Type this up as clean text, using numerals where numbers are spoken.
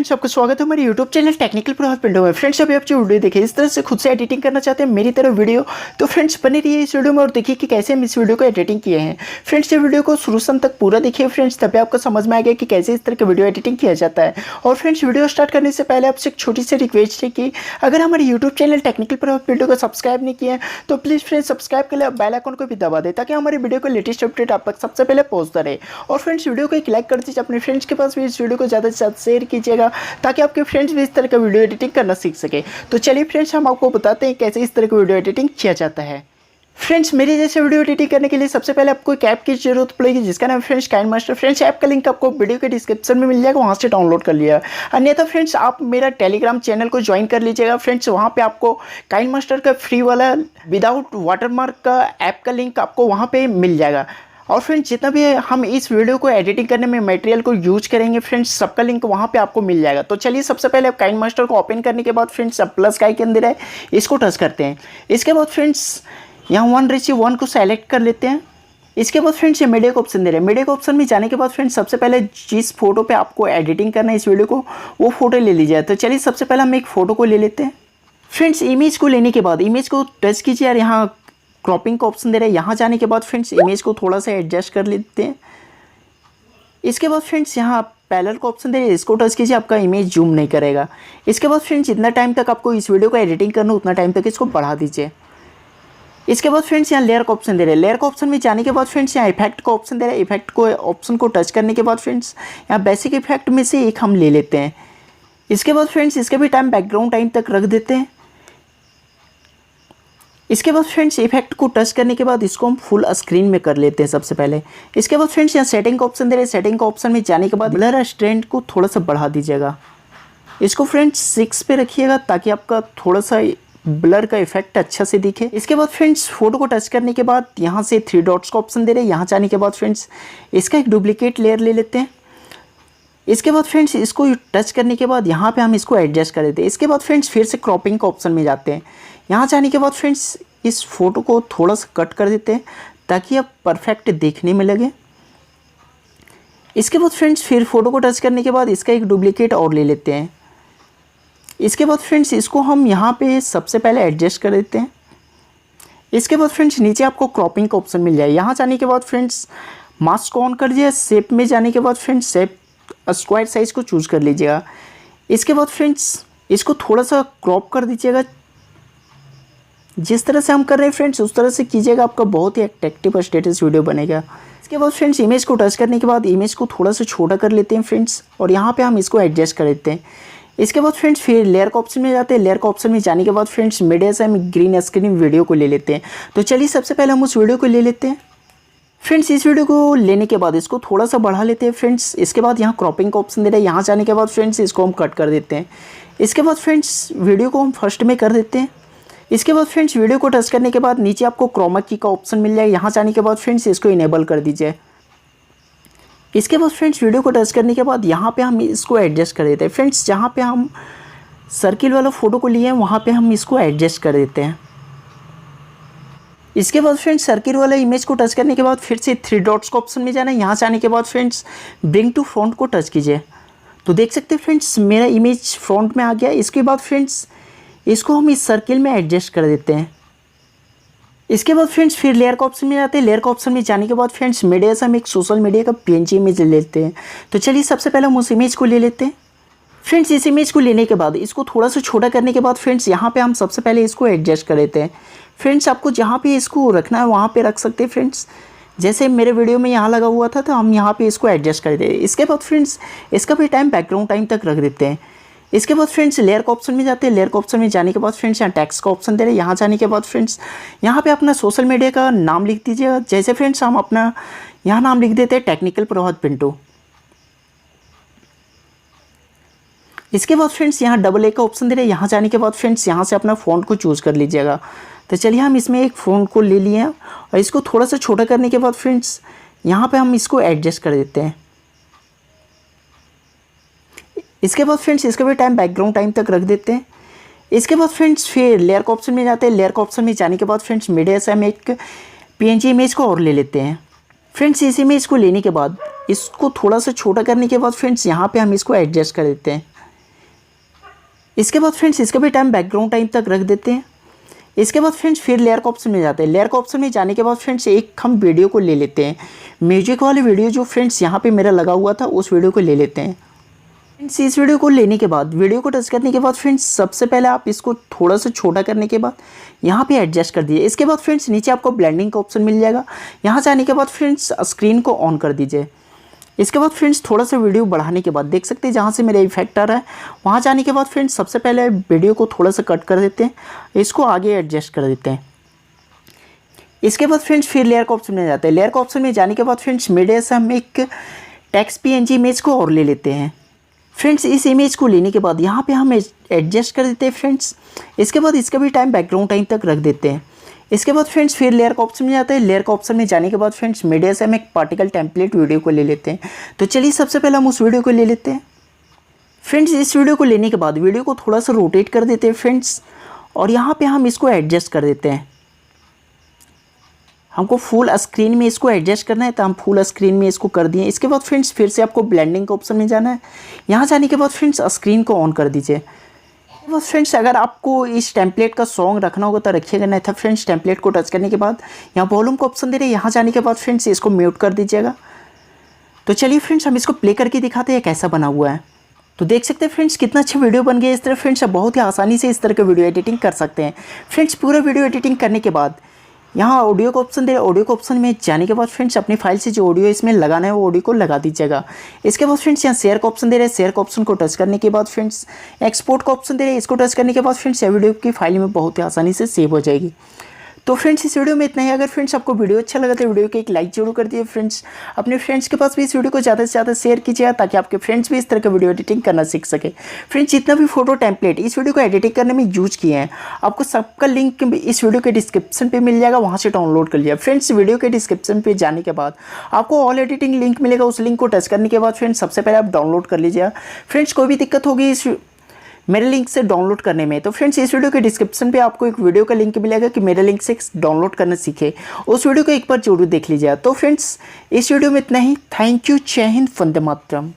Friends, आपका स्वागत है हमारे यूट्यूब चैनल टेक्निकल प्रभात पिंटू में। फ्रेंड्स, अभी आप जो वीडियो देखिए इस तरह से खुद से एडिटिंग करना चाहते हैं मेरी तरह वीडियो, तो फ्रेंड्स बने रहिए इस वीडियो में और देखिए कि कैसे हम इस वीडियो को एडिटिंग किए हैं। फ्रेंड्स, ये वीडियो को शुरू से अंत तक पूरा देखिए फ्रेंड्स, तभी आपको समझ में आ गया कि कैसे इस तरह का वीडियो एडिटिंग किया जाता है। और फ्रेंड्स, वीडियो स्टार्ट करने से पहले आपसे एक छोटी सी रिक्वेस्ट है कि अगर हमारे यूट्यूब चैनल टेक्निकल प्रभात पिंटू को सब्सक्राइब नहीं किया है तो प्लीज़ फ्रेंड्स सब्सक्राइब के लिए बेल आइकन को भी दबा दें ताकि हमारी वीडियो को लेटेस्ट अपडेट आप तक सबसे पहले पहुंचता रहे। और फ्रेंड्स, वीडियो को एक लाइक कर दीजिए, अपने फ्रेंड्स के पास भी इस वीडियो को ज़्यादा से ज़्यादा शेयर कीजिएगा ताकि आपके फ्रेंड्स भी इस तरह का वीडियो एडिटिंग करना सीख सके। तो चलिए फ्रेंड्स, हम आपको बताते हैं कैसे इस तरह का वीडियो एडिटिंग किया जाता है। फ्रेंड्स, मेरे जैसे वीडियो एडिटिंग करने के लिए सबसे पहले आपको एक ऐप की जरूरत पड़ेगी जिसका नाम है फ्रेंड्स काइनमास्टर। फ्रेंड्स, ऐप का लिंक आपको वीडियो के डिस्क्रिप्शन में मिल जाएगा, वहाँ से डाउनलोड कर लिया। अन्यथा फ्रेंड्स, आप मेरा टेलीग्राम चैनल को ज्वाइन कर लीजिएगा। फ्रेंड्स, वहाँ पे आपको काइनमास्टर का फ्री वाला विदाउट वाटरमार्क का ऐप का लिंक आपको वहाँ पे मिल जाएगा। और फ्रेंड्स, जितना भी हम इस वीडियो को एडिटिंग करने में मटेरियल को यूज करेंगे फ्रेंड्स, सबका लिंक वहाँ पे आपको मिल जाएगा। तो चलिए, सबसे पहले आप काइनमास्टर को ओपन करने के बाद फ्रेंड्स अब प्लस का आइकन दे रहा है, इसको टच करते हैं। इसके बाद फ्रेंड्स यहाँ 1:1 को सेलेक्ट कर लेते हैं। इसके बाद फ्रेंड्स ये मीडिया का ऑप्शन दे रहे हैं। मीडिया का ऑप्शन में जाने के बाद फ्रेंड्स सबसे पहले जिस फोटो पे आपको एडिटिंग करना है इस वीडियो को, वो फोटो ले लीजिए। तो चलिए, सबसे पहले हम एक फ़ोटो को ले लेते हैं। फ्रेंड्स, इमेज को लेने के बाद इमेज को टच कीजिए और यहाँ क्रॉपिंग का ऑप्शन दे रहा है। यहाँ जाने के बाद फ्रेंड्स इमेज को थोड़ा सा एडजस्ट कर लेते हैं। इसके बाद फ्रेंड्स यहाँ पैरेलल का ऑप्शन दे रहे हैं, इसको टच कीजिए, आपका इमेज जूम नहीं करेगा। इसके बाद फ्रेंड्स जितना टाइम तक आपको इस वीडियो को एडिटिंग करना उतना टाइम तक इसको बढ़ा दीजिए। इसके बाद फ्रेंड्स यहाँ लेयर का ऑप्शन दे रहे हैं। लेयर का ऑप्शन में जाने के बाद फ्रेंड्स यहाँ इफेक्ट का ऑप्शन दे रहा है। इफेक्ट को ऑप्शन को टच करने के बाद फ्रेंड्स यहाँ बेसिक इफेक्ट में से एक हम ले लेते हैं। इसके बाद फ्रेंड्स इसके भी टाइम बैकग्राउंड टाइम तक रख देते हैं। इसके बाद फ्रेंड्स इफेक्ट को टच करने के बाद इसको हम फुल स्क्रीन में कर लेते हैं सबसे पहले। इसके बाद फ्रेंड्स यहाँ सेटिंग का ऑप्शन दे रहे हैं। सेटिंग का ऑप्शन में जाने के बाद ब्लर स्ट्रेंथ को थोड़ा सा बढ़ा दीजिएगा। इसको फ्रेंड्स 6 पे रखिएगा ताकि आपका थोड़ा सा ब्लर का इफेक्ट अच्छा से दिखे। इसके बाद फ्रेंड्स फोटो को टच करने के बाद यहाँ से 3 डॉट्स का ऑप्शन दे रहे हैं। यहाँ जाने के बाद फ्रेंड्स इसका एक डुप्लीकेट लेयर ले लेते हैं। इसके बाद फ्रेंड्स इसको टच करने के बाद यहाँ पे हम इसको एडजस्ट कर देते हैं। इसके बाद फ्रेंड्स फिर से क्रॉपिंग का ऑप्शन में जाते हैं। यहाँ जाने के बाद फ्रेंड्स इस फोटो को थोड़ा सा कट कर देते हैं ताकि अब परफेक्ट देखने में लगे। इसके बाद फ्रेंड्स फिर फोटो को टच करने के बाद इसका एक डुप्लीकेट और ले लेते हैं। इसके बाद फ्रेंड्स इसको हम यहाँ पे सबसे पहले एडजस्ट कर देते हैं। इसके बाद फ्रेंड्स नीचे आपको क्रॉपिंग का ऑप्शन मिल जाए। यहाँ जाने के बाद फ्रेंड्स मास्क को ऑन कर दीजिए। शेप में जाने के बाद फ्रेंड्स शेप स्क्वायर साइज़ को चूज़ कर लीजिएगा। इसके बाद फ्रेंड्स इसको थोड़ा सा क्रॉप कर दीजिएगा। जिस तरह से हम कर रहे हैं फ्रेंड्स उस तरह से कीजिएगा, आपका बहुत ही अट्रैक्टिव स्टेटस वीडियो बनेगा। इसके बाद फ्रेंड्स इमेज को टच करने के बाद इमेज को थोड़ा सा छोटा कर लेते हैं फ्रेंड्स, और यहाँ पे हम इसको एडजस्ट कर देते हैं। इसके बाद फ्रेंड्स फिर लेयर का ऑप्शन में जाते हैं। लेयर का ऑप्शन में जाने के बाद फ्रेंड्स मीडिया से हम ग्रीन स्क्रीन वीडियो को ले लेते हैं। तो चलिए, सबसे पहले हम उस वीडियो को ले लेते हैं। फ्रेंड्स इस वीडियो को लेने के बाद इसको थोड़ा सा बढ़ा लेते हैं फ्रेंड्स। इसके बाद यहाँ क्रॉपिंग का ऑप्शन दे रहा है। यहाँ जाने के बाद फ्रेंड्स इसको हम कट कर देते हैं। इसके बाद फ्रेंड्स वीडियो को हम फर्स्ट में कर देते हैं। इसके बाद फ्रेंड्स वीडियो को टच करने के बाद नीचे आपको क्रोमा की का ऑप्शन मिल जाएगा। यहाँ जाने के बाद फ्रेंड्स इसको इनेबल कर दीजिए। इसके बाद फ्रेंड्स वीडियो को टच करने के बाद यहाँ पे हम इसको एडजस्ट कर देते हैं। फ्रेंड्स जहाँ पे हम सर्किल वाला फ़ोटो को लिए हैं वहाँ पे हम इसको एडजस्ट कर देते हैं। इसके बाद फ्रेंड्स सर्किल वाला इमेज को टच करने के बाद फिर से 3 डॉट्स का ऑप्शन में जाना है। यहाँ जाने के बाद फ्रेंड्स ब्रिंग टू फ्रंट को टच कीजिए। तो देख सकते हैं फ्रेंड्स मेरा इमेज फ्रंट में आ गया। इसके बाद फ्रेंड्स इसको हम इस सर्किल में एडजस्ट कर देते हैं। इसके बाद फ्रेंड्स फिर लेयर का ऑप्शन में जाते हैं। लेयर का ऑप्शन में जाने के बाद फ्रेंड्स मीडिया से हम एक सोशल मीडिया का PNG इमेज ले लेते हैं। तो चलिए, सबसे पहले हम उस इमेज को ले लेते हैं। फ्रेंड्स इस इमेज को लेने के बाद इसको थोड़ा सा छोटा करने के बाद फ्रेंड्स यहाँ पे हम सबसे पहले इसको एडजस्ट कर देते हैं। फ्रेंड्स आपको जहाँ पे इसको रखना है वहाँ पे रख सकते हैं फ्रेंड्स। जैसे मेरे वीडियो में यहाँ लगा हुआ था तो हम यहाँ पे इसको एडजस्ट कर देते हैं। इसके बाद फ्रेंड्स इसका भी टाइम बैकग्राउंड टाइम तक रख देते हैं। इसके बाद फ्रेंड्स लेयर का ऑप्शन में जाते हैं। लेयर का ऑप्शन में जाने के बाद फ्रेंड्स यहाँ टेक्स्ट का ऑप्शन दे रहे हैं। यहाँ जाने के बाद फ्रेंड्स यहाँ पे अपना सोशल मीडिया का नाम लिख दीजिएगा। जैसे फ्रेंड्स हम अपना यहाँ नाम लिख देते हैं टेक्निकल प्रभात पिंटू। इसके बाद फ्रेंड्स यहाँ AA का ऑप्शन दे रहे हैं। यहाँ जाने के बाद फ्रेंड्स यहाँ से अपना फ़ॉन्ट को चूज़ कर लीजिएगा। तो चलिए, हम इसमें एक फ़ॉन्ट को ले लिए हैं और इसको थोड़ा सा छोटा करने के बाद फ्रेंड्स यहाँ पे हम इसको एडजस्ट कर देते हैं। इसके बाद फ्रेंड्स इसका भी टाइम बैकग्राउंड टाइम तक रख देते हैं। इसके बाद फ्रेंड्स फिर लेयर का ऑप्शन में जाते हैं। लेयर का ऑप्शन में जाने के बाद फ्रेंड्स मीडिया से हम एक PNG इमेज को और ले लेते हैं। फ्रेंड्स इस इमेज को लेने के बाद इसको थोड़ा सा छोटा करने के बाद फ्रेंड्स यहाँ पे हम इसको एडजस्ट कर देते हैं। इसके बाद फ्रेंड्स इसका भी टाइम बैकग्राउंड टाइम तक रख देते हैं। इसके बाद फ्रेंड्स फिर लेयर का ऑप्शन में जाते हैं। लेयर का ऑप्शन में जाने के बाद फ्रेंड्स एक हम वीडियो को ले लेते हैं, म्यूजिक वाले वीडियो जो फ्रेंड्स यहाँ पे मेरा लगा हुआ था उस वीडियो को ले लेते हैं। फ्रेंड्स इस वीडियो को लेने के बाद, वीडियो को टच करने के बाद फ्रेंड्स सबसे पहले आप इसको थोड़ा सा छोटा करने के बाद यहाँ पे एडजस्ट कर दीजिए। इसके बाद फ्रेंड्स नीचे आपको ब्लेंडिंग का ऑप्शन मिल जाएगा। यहाँ जाने के बाद फ्रेंड्स स्क्रीन को ऑन कर दीजिए। इसके बाद फ्रेंड्स थोड़ा सा वीडियो बढ़ाने के बाद देख सकते हैं जहाँ से मेरा इफेक्ट आ रहा है वहाँ जाने के बाद फ्रेंड्स सबसे पहले वीडियो को थोड़ा सा कट कर देते हैं, इसको आगे एडजस्ट कर देते हैं। इसके बाद फ्रेंड्स फिर लेयर का ऑप्शन में जाते हैं। लेयर का ऑप्शन में जाने के बाद फ्रेंड्स मीडिया से हम एक टेक्स्ट PNG इमेज को और ले लेते हैं। फ्रेंड्स इस इमेज को लेने के बाद यहाँ पे हम एडजस्ट कर देते हैं फ्रेंड्स। इसके बाद इसका भी टाइम बैकग्राउंड टाइम तक रख देते हैं। इसके बाद फ्रेंड्स फिर लेयर का ऑप्शन में जाता है। लेयर का ऑप्शन में जाने के बाद फ्रेंड्स मीडिया से हम एक पार्टिकल टेम्पलेट वीडियो को ले लेते हैं। तो चलिए सबसे पहले हम उस वीडियो को ले लेते हैं। फ्रेंड्स इस वीडियो को लेने के बाद वीडियो को थोड़ा सा रोटेट कर देते हैं फ्रेंड्स, और यहाँ पे हम इसको एडजस्ट कर देते हैं। हमको फुल स्क्रीन में इसको एडजस्ट करना है तो हम फुल स्क्रीन में इसको कर दिए। इसके बाद फ्रेंड्स फिर से आपको ब्लेंडिंग का ऑप्शन में जाना है। यहाँ जाने के बाद फ्रेंड्स स्क्रीन को ऑन कर दीजिए। बस फ्रेंड्स अगर आपको इस टेम्पलेट का सॉन्ग रखना होगा तो रखिएगा, नहीं था फ्रेंड्स टेम्पलेट को टच करने के बाद यहाँ वॉल्यूम का ऑप्शन दे रहे हैं। यहाँ जाने के बाद फ्रेंड्स इसको म्यूट कर दीजिएगा। तो चलिए फ्रेंड्स हम इसको प्ले करके दिखाते हैं कैसा बना हुआ है। तो देख सकते हैं फ्रेंड्स कितना अच्छा वीडियो बन गया। इस तरह फ्रेंड्स आप बहुत ही आसानी से इस तरह का वीडियो एडिटिंग कर सकते हैं। फ्रेंड्स पूरा वीडियो एडिटिंग करने के बाद यहाँ ऑडियो का ऑप्शन दे रहा है। ऑडियो का ऑप्शन में जाने के बाद फ्रेंड्स अपनी फाइल से जो ऑडियो इसमें लगाना है वो ऑडियो को लगा दीजिएगा। इसके बाद फ्रेंड्स यहाँ शेयर का ऑप्शन दे रहा है। शेयर का ऑप्शन को टच करने के बाद फ्रेंड्स एक्सपोर्ट का ऑप्शन दे रहा है। इसको टच करने के बाद फ्रेंड्स यह वीडियो की फाइल में बहुत ही आसानी से सेव हो जाएगी। तो फ्रेंड्स इस वीडियो में इतना ही। अगर फ्रेंड्स आपको वीडियो अच्छा लगा तो वीडियो को एक लाइक जरूर कर दिए फ्रेंड्स। अपने फ्रेंड्स के पास भी इस वीडियो को ज़्यादा से ज़्यादा शेयर कीजिए ताकि आपके फ्रेंड्स भी इस तरह का वीडियो एडिटिंग करना सीख सके। फ्रेंड्स जितना भी फोटो टेम्पलेट इस वीडियो को एडिटिंग करने में यूज किए हैं आपको सबका लिंक इस वीडियो के डिस्क्रिप्शन पर मिल जाएगा, वहाँ से डाउनलोड कर लिया। फ्रेंड्स वीडियो के डिस्क्रिप्शन पर जाने के बाद आपको ऑल एडिटिंग लिंक मिलेगा। उस लिंक को टच करने के बाद फ्रेंड्स सबसे पहले आप डाउनलोड कर लीजिए। फ्रेंड्स कोई भी दिक्कत होगी इस मेरे लिंक से डाउनलोड करने में तो फ्रेंड्स इस वीडियो के डिस्क्रिप्शन पे आपको एक वीडियो का लिंक मिलेगा कि मेरे लिंक से डाउनलोड करना सीखे। उस वीडियो को एक बार जरूर देख लीजिए। तो फ्रेंड्स इस वीडियो में इतना ही। Thank you. जय हिंद, वंदे मातरम।